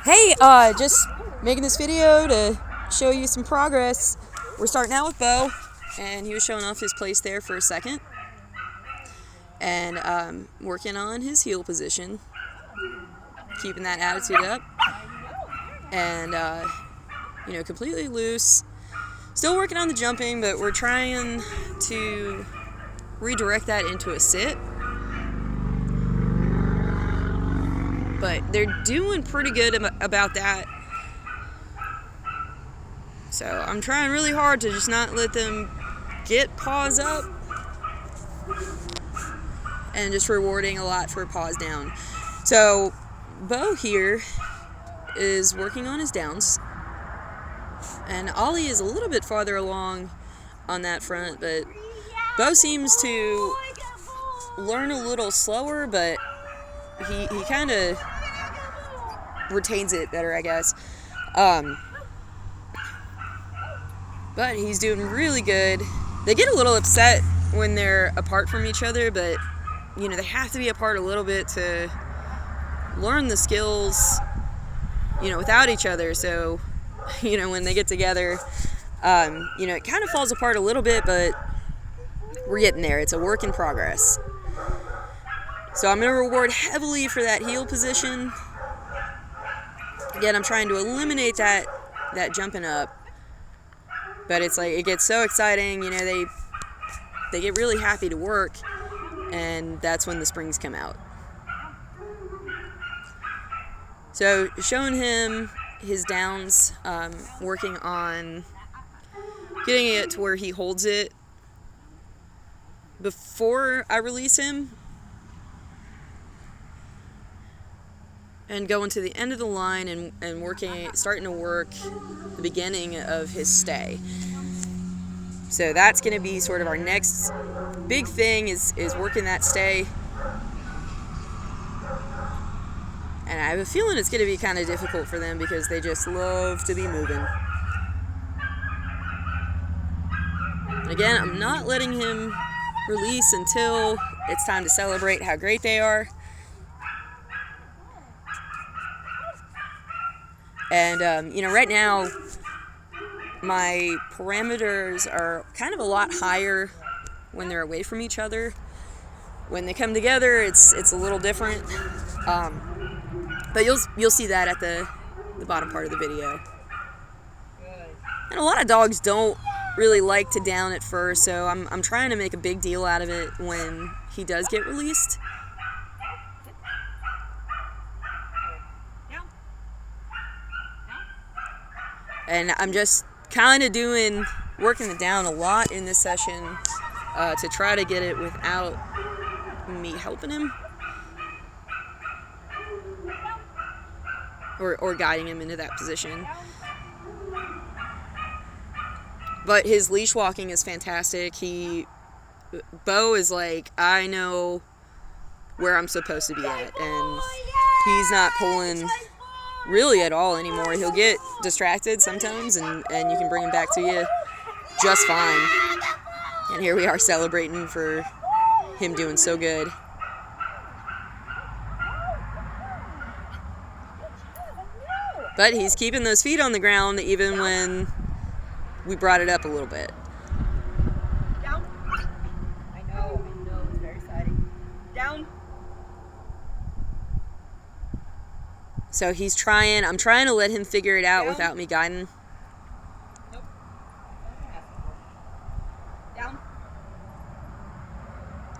Hey, just making this video to show you some progress. We're starting out with Beau, and he was showing off his place there for a second. And working on his heel position, keeping that attitude up. And, completely loose. Still working on the jumping, but we're trying to redirect that into a sit. But they're doing pretty good about that. So I'm trying really hard to just not let them get paws up, and just rewarding a lot for paws down. So Beau here is working on his downs, and Ollie is a little bit farther along on that front, but Beau seems to learn a little slower, but he kind of retains it better, I guess. But he's doing really good. They get a little upset when they're apart from each other, but they have to be apart a little bit to learn the skills, without each other. So, when they get together, it kind of falls apart a little bit, but we're getting there. It's a work in progress. So I'm going to reward heavily for that heel position. Again, I'm trying to eliminate that jumping up. But it's like, it gets so exciting, they get really happy to work, and that's when the springs come out. So showing him his downs, working on getting it to where he holds it before I release him, and going to the end of the line and starting to work the beginning of his stay. So that's going to be sort of our next big thing is working that stay. And I have a feeling it's going to be kind of difficult for them because they just love to be moving. Again, I'm not letting him release until it's time to celebrate how great they are. And, right now, my parameters are kind of a lot higher when they're away from each other. When they come together, it's a little different. But you'll see that at the bottom part of the video. And a lot of dogs don't really like to down at first, so I'm trying to make a big deal out of it when he does get released. And I'm just kind of working it down a lot in this session to try to get it without me helping him or guiding him into that position. But his leash walking is fantastic. Beau is like, I know where I'm supposed to be at, and he's not pulling really at all anymore. He'll get distracted sometimes, and you can bring him back to you just fine. And here we are celebrating for him doing so good. But he's keeping those feet on the ground even when we brought it up a little bit. Down. I know, it's very exciting. Down. So I'm trying to let him figure it out without me guiding. Nope. Down.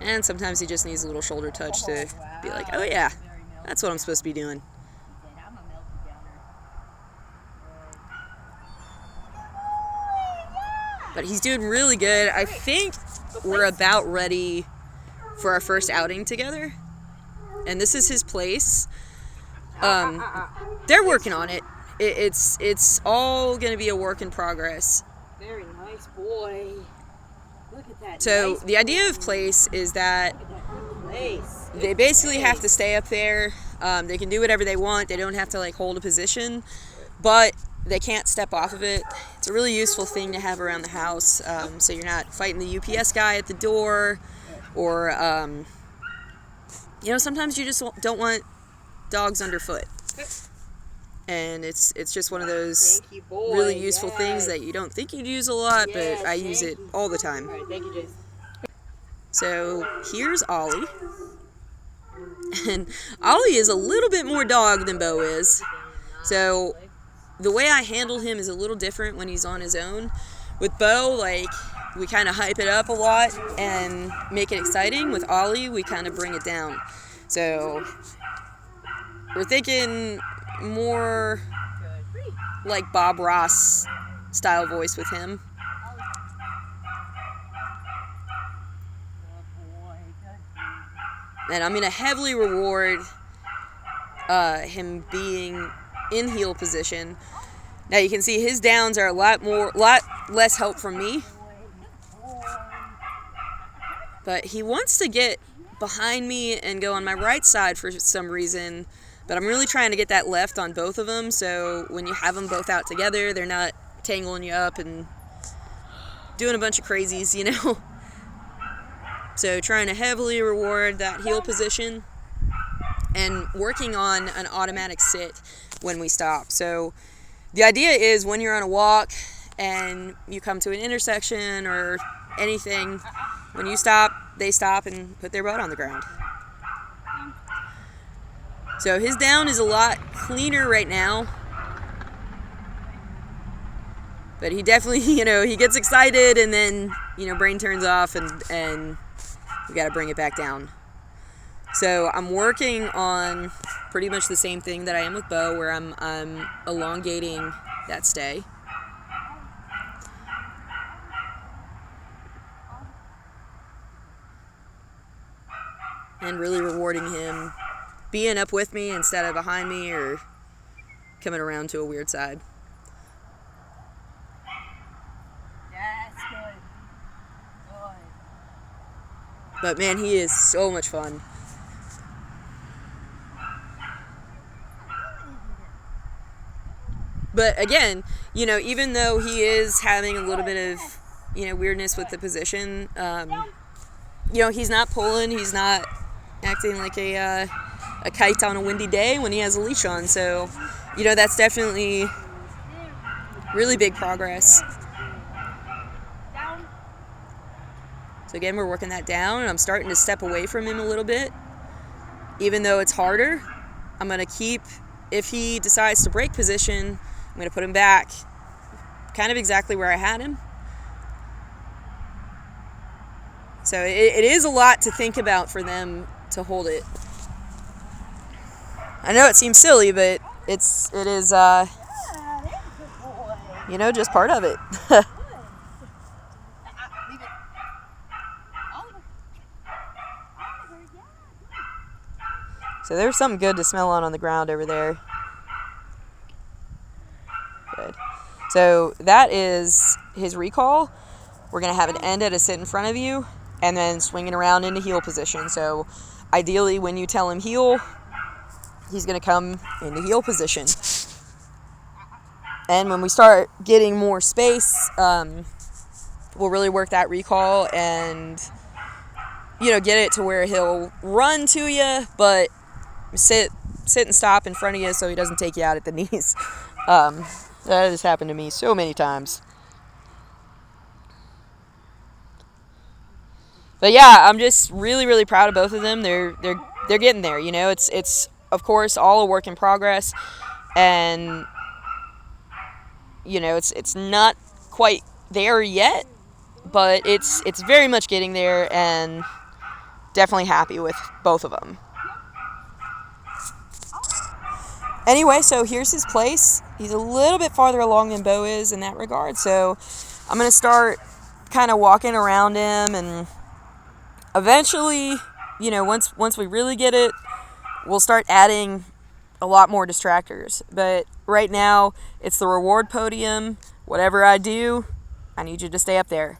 And sometimes he just needs a little shoulder touch to be like, oh yeah, that's what I'm supposed to be doing. But he's doing really good. I think we're about ready for our first outing together. And this is his place. They're working on it. It's all going to be a work in progress. Very nice boy. Look at that. So the idea of place is that they basically have to stay up there. They can do whatever they want. They don't have to hold a position, but they can't step off of it. It's a really useful thing to have around the house, so you're not fighting the UPS guy at the door, or sometimes you just don't want dogs underfoot. and it's just one of those Thank you, boy. really useful Yes. things that you don't think you'd use a lot, Yes, but I use thank it you. all the time. All right, thank you, Jason. So here's Ollie. And Ollie is a little bit more dog than Beau is. So the way I handle him is a little different when he's on his own. With Beau, like, we kind of hype it up a lot and make it exciting. With Ollie, we kind of bring it down. So we're thinking more like Bob Ross style voice with him. And I'm going to heavily reward him being in heel position. Now you can see his downs are a lot less help from me. But he wants to get behind me and go on my right side for some reason. But I'm really trying to get that left on both of them, so when you have them both out together, they're not tangling you up and doing a bunch of crazies, you know. So trying to heavily reward that heel position and working on an automatic sit when we stop. So the idea is when you're on a walk and you come to an intersection or anything, when you stop, they stop and put their butt on the ground. So his down is a lot cleaner right now. But he definitely, he gets excited and then, brain turns off and we got to bring it back down. So I'm working on pretty much the same thing that I am with Beau, where I'm elongating that stay. And really rewarding him being up with me instead of behind me or coming around to a weird side. That's good. Good. But man, he is so much fun. But again, even though he is having a little bit of, weirdness with the position, he's not pulling, he's not acting like a kite on a windy day when he has a leash on. So, that's definitely really big progress. So again, we're working that down, and I'm starting to step away from him a little bit. Even though it's harder, I'm going to keep, if he decides to break position, I'm going to put him back kind of exactly where I had him. So it is a lot to think about for them to hold it. I know it seems silly, but it is just part of it. So there's something good to smell on the ground over there. Good. So that is his recall. We're going to have it end at a sit in front of you and then swinging around into heel position. So ideally when you tell him heel, he's going to come into heel position. And when we start getting more space, we'll really work that recall and, get it to where he'll run to you, but sit and stop in front of you so he doesn't take you out at the knees. That has happened to me so many times. But yeah, I'm just really, really proud of both of them. They're getting there. It's of course all a work in progress, and it's not quite there yet, but it's very much getting there, and definitely happy with both of them. Anyway, so here's his place. He's a little bit farther along than Beau is in that regard, so I'm going to start kind of walking around him, and eventually, once we really get it, we'll start adding a lot more distractors. But right now, it's the reward podium. Whatever I do, I need you to stay up there.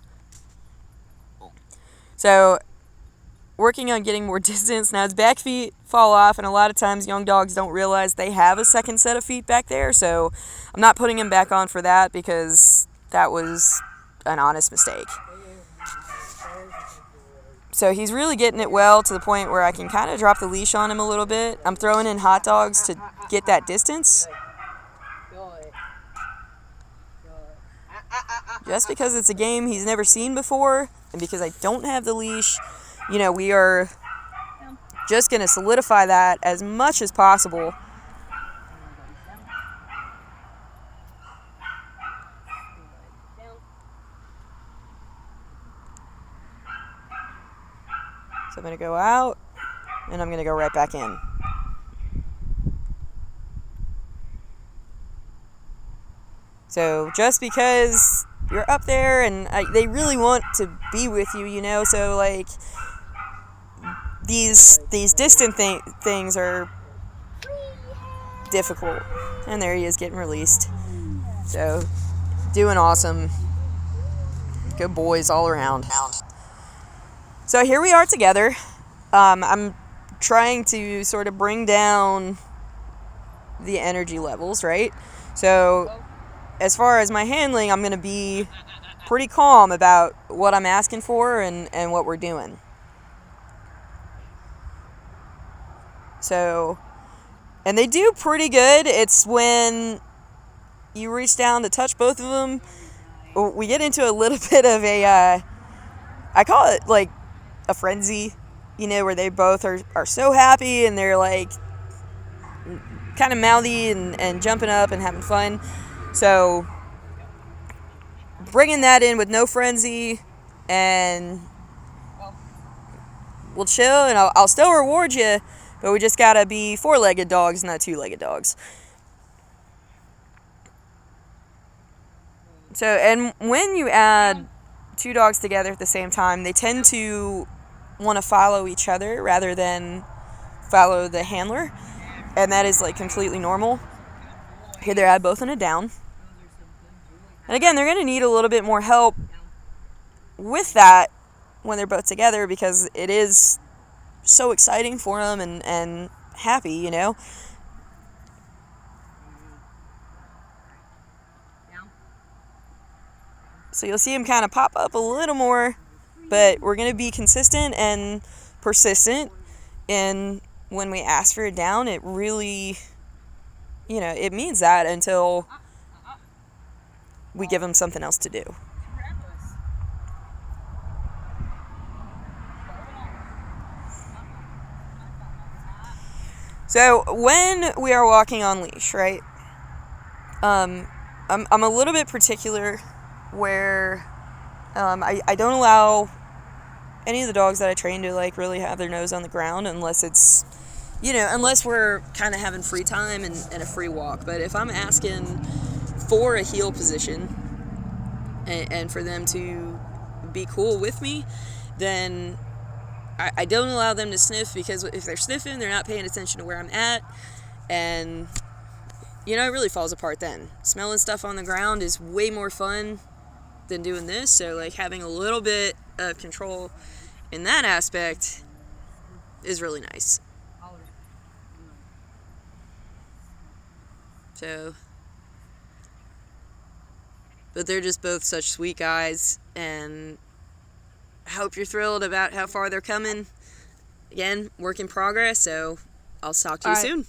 So working on getting more distance. Now his back feet fall off, and a lot of times young dogs don't realize they have a second set of feet back there, so I'm not putting him back on for that because that was an honest mistake. So he's really getting it well to the point where I can kind of drop the leash on him a little bit. I'm throwing in hot dogs to get that distance. just because it's a game he's never seen before, and because I don't have the leash, you know, we are just going to solidify that as much as possible. So I'm going to go out, and I'm going to go right back in. So just because you're up there and they really want to be with you, you know, so like these distant things are difficult. And there he is getting released. So doing awesome. Good boys all around. So here we are together. I'm trying to sort of bring down the energy levels, right? So as far as my handling, I'm going to be pretty calm about what I'm asking for and what we're doing. So, and they do pretty good. It's when you reach down to touch both of them, we get into a little bit of a, I call it like a frenzy, you know, where they both are so happy and they're like kind of mouthy and jumping up and having fun. So bringing that in with no frenzy, and we'll chill, and I'll still reward you, but we just gotta be 4-legged dogs, not 2-legged dogs. So, and when you add 2 dogs together at the same time, they tend to want to follow each other rather than follow the handler, and that is like completely normal. Here they're at both in a down. And again, they're going to need a little bit more help with that when they're both together, because it is so exciting for them and happy, you know. So you'll see them kind of pop up a little more, but we're going to be consistent and persistent. And when we ask for a down, it really, you know, it means that until we give them something else to do. So when we are walking on leash, right, I'm a little bit particular where I don't allow any of the dogs that I train to like really have their nose on the ground unless it's, you know, unless we're kind of having free time and a free walk. But if I'm asking for a heel position and for them to be cool with me, then I don't allow them to sniff, because if they're sniffing, they're not paying attention to where I'm at, and you know, it really falls apart then. Smelling stuff on the ground is way more fun than doing this, so like having a little bit of control in that aspect is really nice. So, but they're just both such sweet guys, and I hope you're thrilled about how far they're coming. Again, work in progress, so I'll talk to you soon.